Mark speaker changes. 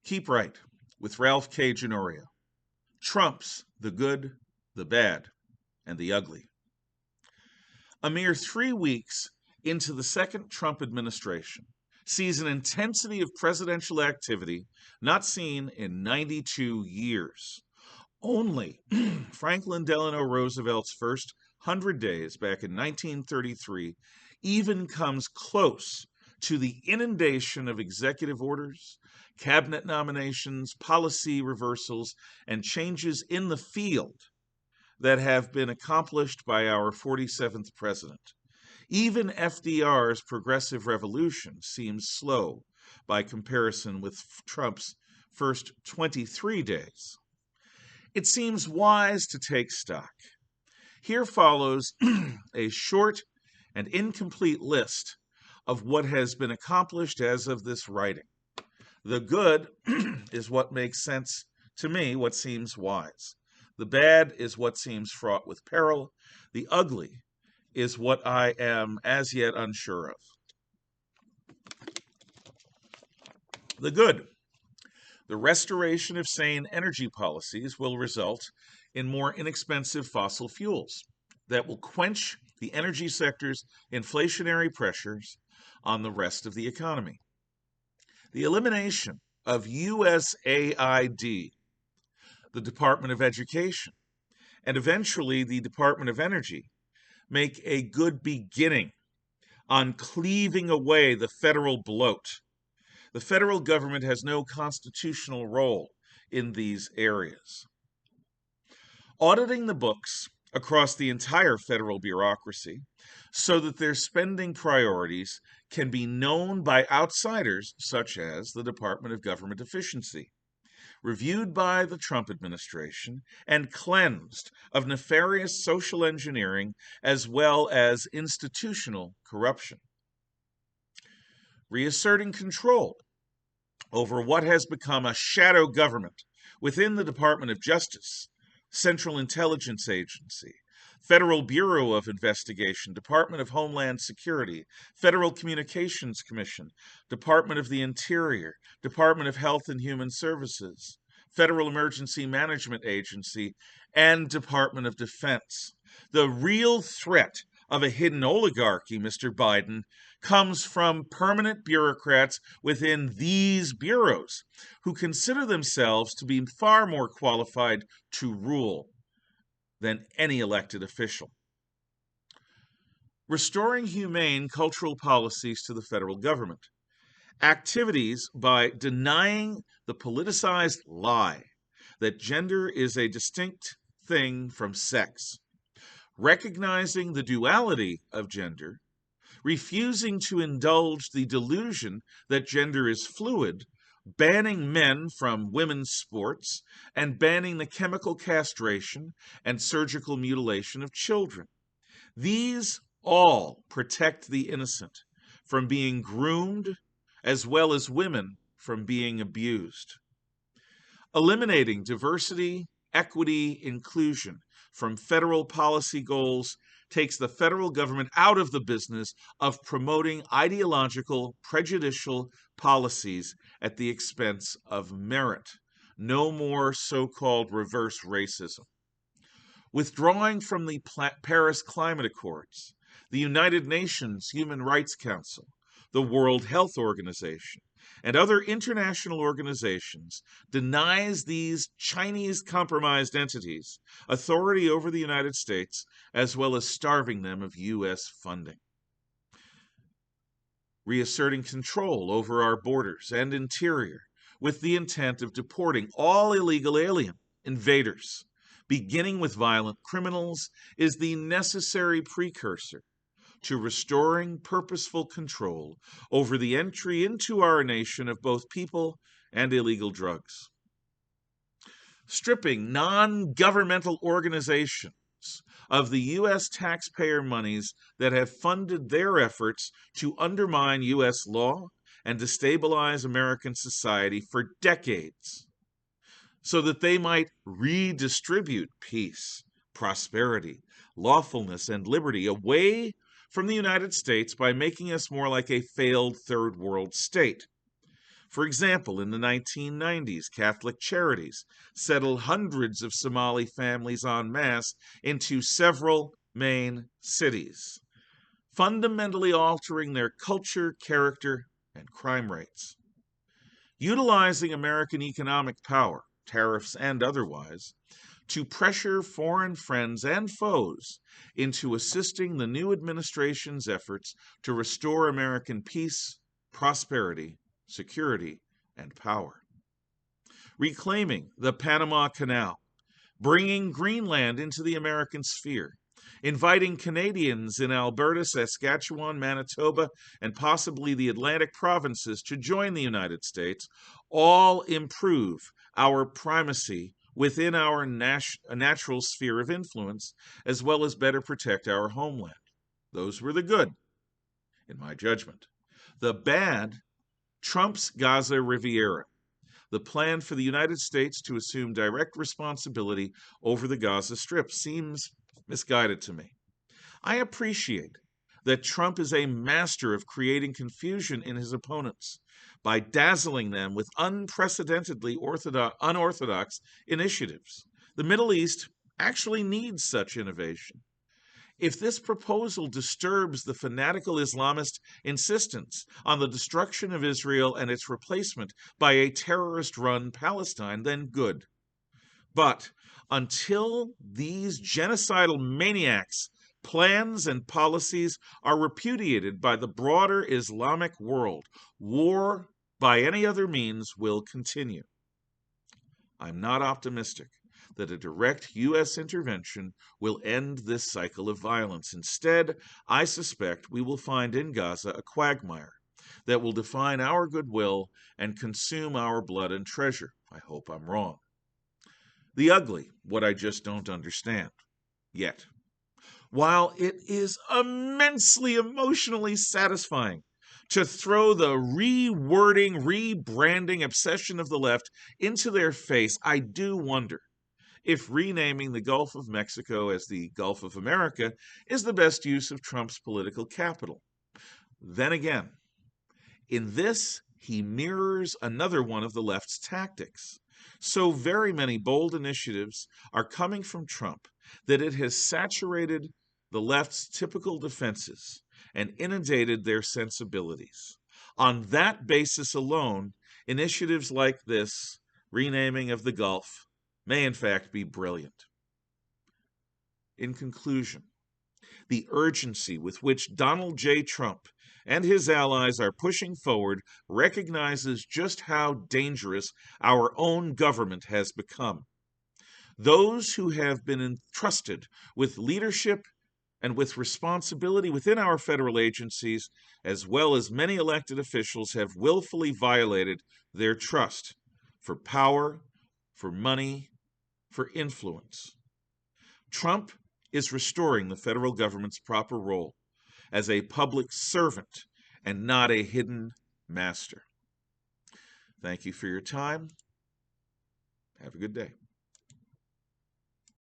Speaker 1: Keep Right with Ralph K. Ginorio. Trumps the good, the bad, and the ugly. A mere 3 weeks into the second Trump administration sees an intensity of presidential activity not seen in 92 years. Only Franklin Delano Roosevelt's first 100 days back in 1933 even comes close to the inundation of executive orders, cabinet nominations, policy reversals, and changes in the field that have been accomplished by our 47th president. Even FDR's Progressive Revolution seems slow by comparison with Trump's first 23 days. It seems wise to take stock. Here follows a short and incomplete list of what has been accomplished as of this writing. The good is what makes sense to me, what seems wise. The bad is what seems fraught with peril. The ugly is what I am as yet unsure of. The good. The restoration of sane energy policies will result in more inexpensive fossil fuels that will quench the energy sector's inflationary pressures on the rest of the economy. The elimination of USAID, the Department of Education, and eventually the Department of Energy make a good beginning on cleaving away the federal bloat. The federal government has no constitutional role in these areas. Auditing the books across the entire federal bureaucracy so that their spending priorities can be known by outsiders such as the Department of Government Efficiency, reviewed by the Trump administration and cleansed of nefarious social engineering as well as institutional corruption. Reasserting control over what has become a shadow government within the Department of Justice, Central Intelligence Agency, Federal Bureau of Investigation, Department of Homeland Security, Federal Communications Commission, Department of the Interior, Department of Health and Human Services, Federal Emergency Management Agency, and Department of Defense. The real threat of a hidden oligarchy, Mr. Biden, comes from permanent bureaucrats within these bureaus who consider themselves to be far more qualified to rule than any elected official. Restoring humane cultural policies to the federal government. Activities by denying the politicized lie that gender is a distinct thing from sex, recognizing the duality of gender, refusing to indulge the delusion that gender is fluid, banning men from women's sports, and banning the chemical castration and surgical mutilation of children. These all protect the innocent from being groomed, as well as women from being abused. Eliminating diversity, equity, inclusion from federal policy goals takes the federal government out of the business of promoting ideological, prejudicial policies at the expense of merit. No more so-called reverse racism. Withdrawing from the Paris Climate Accords, the United Nations Human Rights Council, the World Health Organization, and other international organizations denies these Chinese compromised entities authority over the United States, as well as starving them of U.S. funding. Reasserting control over our borders and interior with the intent of deporting all illegal alien invaders, beginning with violent criminals, is the necessary precursor to restoring purposeful control over the entry into our nation of both people and illegal drugs. Stripping non-governmental organizations of the U.S. taxpayer monies that have funded their efforts to undermine U.S. law and destabilize American society for decades, so that they might redistribute peace, prosperity, lawfulness, and liberty away from the United States by making us more like a failed third world state. For example, in the 1990s, Catholic Charities settled hundreds of Somali families en masse into several main cities, fundamentally altering their culture, character, and crime rates. Utilizing American economic power, tariffs and otherwise, to pressure foreign friends and foes into assisting the new administration's efforts to restore American peace, prosperity, security, and power. Reclaiming the Panama Canal, bringing Greenland into the American sphere, inviting Canadians in Alberta, Saskatchewan, Manitoba, and possibly the Atlantic provinces to join the United States, all improve our primacy within our natural sphere of influence, as well as better protect our homeland. Those were the good, in my judgment. The bad trumps Gaza Riviera, the plan for the United States to assume direct responsibility over the Gaza Strip seems misguided to me. I appreciate that Trump is a master of creating confusion in his opponents by dazzling them with unprecedentedly unorthodox initiatives. The Middle East actually needs such innovation. If this proposal disturbs the fanatical Islamist insistence on the destruction of Israel and its replacement by a terrorist-run Palestine, then good. But until these genocidal maniacs' plans and policies are repudiated by the broader Islamic world, war by any other means will continue. I'm not optimistic that a direct U.S. intervention will end this cycle of violence. Instead, I suspect we will find in Gaza a quagmire that will define our goodwill and consume our blood and treasure. I hope I'm wrong. The ugly, what I just don't understand yet. While it is immensely emotionally satisfying to throw the rewording, rebranding obsession of the left into their face, I do wonder if renaming the Gulf of Mexico as the Gulf of America is the best use of Trump's political capital. Then again, in this, he mirrors another one of the left's tactics. So very many bold initiatives are coming from Trump that it has saturated the left's typical defenses and inundated their sensibilities. On that basis alone, initiatives like this renaming of the Gulf may in fact be brilliant. In conclusion, the urgency with which Donald J. Trump and his allies are pushing forward recognizes just how dangerous our own government has become. Those who have been entrusted with leadership and with responsibility within our federal agencies, as well as many elected officials, have willfully violated their trust for power, for money, for influence. Trump is restoring the federal government's proper role as a public servant and not a hidden master. Thank you for your time. Have a good day.